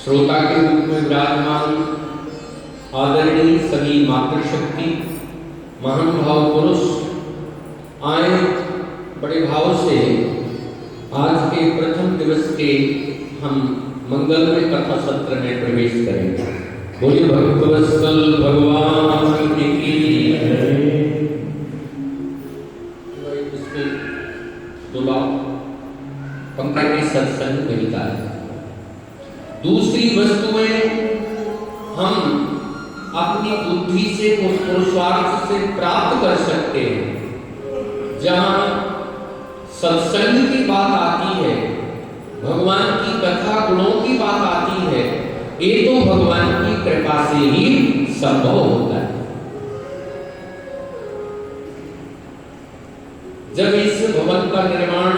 श्रोता के रूप में विराजमान आदरणीय सभी मातृशक्ति महानुभाव पुरुष आए बड़े भाव से आज के प्रथम दिवस के हम मंगलमय कथा सत्र में प्रवेश करेंगे। बोलिए भक्तवत्सल भगवान की पंखा के सत्संग मिलता है। दूसरी वस्तुएं हम अपनी बुद्धि से उस पुरुषार्थ से प्राप्त कर सकते हैं। जहां सत्संग की बात आती है, भगवान की कथा गुणों की बात आती है, ये तो भगवान की कृपा से ही संभव होता है। जब इस भवन का निर्माण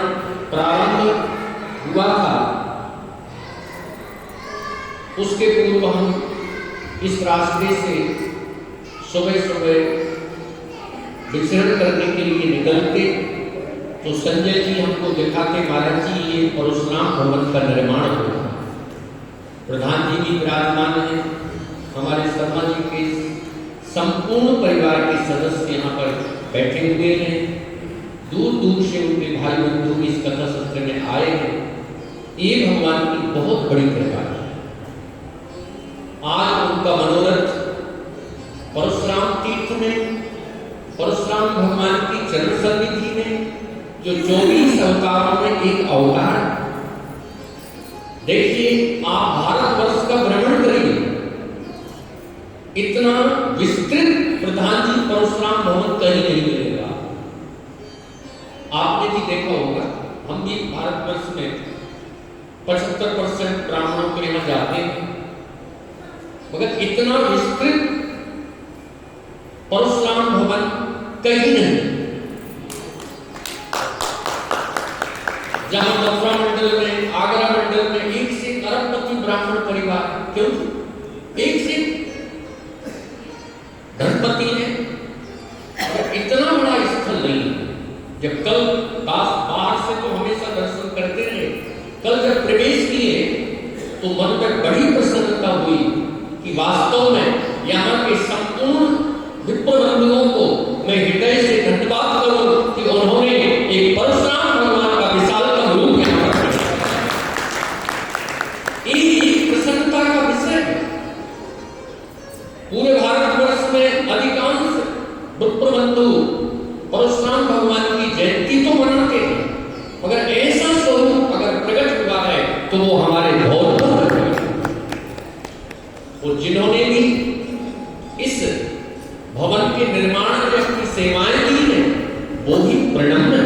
प्रारंभ हुआ था, उसके पूर्व हम इस रास्ते से सुबह सुबह विचरण करने के लिए निकलते तो संजय जी हमको दिखाते, महाराज जी ये परशुराम भवन का निर्माण हुआ। प्रधान जी भी विराजमान है, हमारे शर्मा जी के संपूर्ण परिवार के सदस्य यहाँ पर बैठे हुए हैं। दूर दूर से उनके भाई बंधु इस कथा सत्र में आए हैं। ये भगवान की बहुत बड़ी कृपा है। आज उनका मनोरथ परशुराम तीर्थ में, परशुराम भगवान की चरण सन्निधि में, जो 24 अवतारों में एक अवतार। देखिए, आप भारतवर्ष का भ्रमण करिए, इतना विस्तृत प्रधान जी परशुराम भवन कहीं नहीं मिलेगा। आपने भी देखा होगा, हम भी भारतवर्ष में 75% ब्राह्मणों के यहाँ जाते हैं, मगर इतना विस्तृत परशुराम भवन कहीं नहीं। जहां मथुरा मंडल में, आगरा मंडल में एक से अरबपति ब्राह्मण परिवार, क्यों एक से धनपति है, इतना बड़ा स्थल नहीं। जब कल बाहर से तो हमेशा दर्शन करते रहे, कल जब प्रवेश किए तो मन में बड़ी प्रसन्नता हुई कि वास्तव में यहाँ के संपूर्ण विप्र बंधुओं को मैं हृदय से धन्यवाद करूं कि उन्होंने एक परशुराम भगवान का विशालतम रूप यहाँ पर एक प्रसन्नता का विषय है। पूरे भारतवर्ष में अधिकांश विप्र बंधु परशुराम भगवान की जयंती तो मनाते हैं, मगर ऐसा स्वरूप अगर प्रकट हुआ है तो वो हमारे बहुत और जिन्होंने भी इस भवन के निर्माण में अपनी सेवाएं दी हैं वो भी प्रणम्य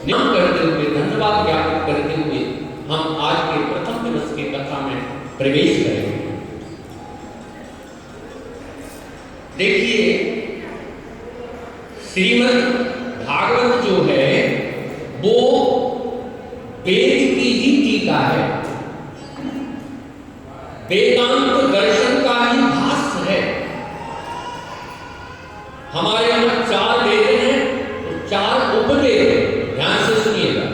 नियम करते हुए, धन्यवाद ज्ञापित करते हुए हम आज के प्रथम दिवस की कथा में प्रवेश करेंगे। देखिए, श्रीमद् भागवत जो है वो वेद की ही टीका है, वेदांत दर्शन का ही भाष्य है। हमारे यहां 4 वेद हैं और 4 उपवेद हैं, ध्यान से सुनिएगा।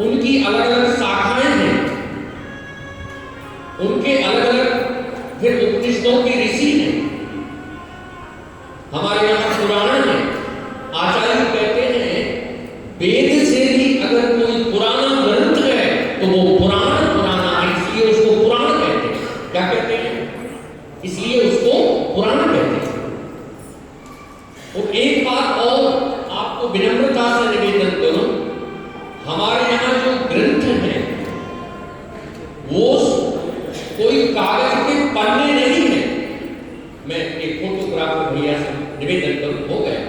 उनकी अलग अलग शाखाएं हैं, उनके अलग अलग फिर उपनिषदों के ऋषि हैं। हमारे यहां पुराण है, आचार्य कहते हैं वेद से भी अगर कोई पुराना ग्रंथ है तो वो पुराना है, इसलिए उसको पुराण कहते हैं। क्या कहते हैं? इसलिए उसको पुराण कहते हैं। और एक बात और आपको विनम्रता से निवेदन करूं, हमारे यहाँ जो ग्रंथ हैं वो कोई कागज के पन्ने नहीं है। मैं एक फोटोग्राफर भैया से निवेदन करूं, हो गया।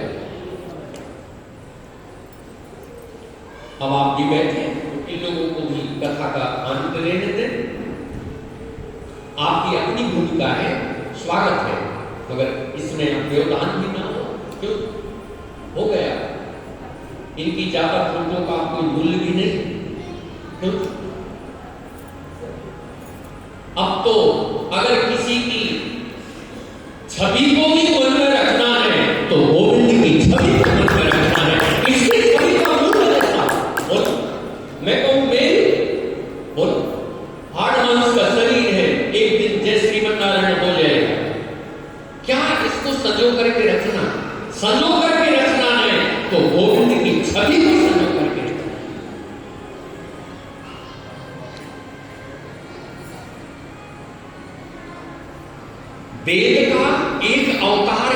अब आप भी बैठे, इन लोगों को भी कथा का आनंद लेने दें। आपकी अपनी भूमिका है, स्वागत है, मगर इसमें व्यवधान भी ना हो, क्यों हो गया। इनकी ज्यादा फोटो का कोई मूल्य भी नहीं, क्यों। अब तो अगर किसी की छवि को भी मन में रखना है तो गोविंद की छवि को मन में रखना है। इसकी छवि का मूल्य देखना। बोलो, मैं कहूं मेल, बोलो, हाड़ मांस का शरीर है, एक दिन जय श्रीमन्नारायण हो जाएगा। क्या इसको संजो करके रखना, संजो करके रखना है तो गोविंद की छवि को संजो करके रखना। वेद का एक अवतार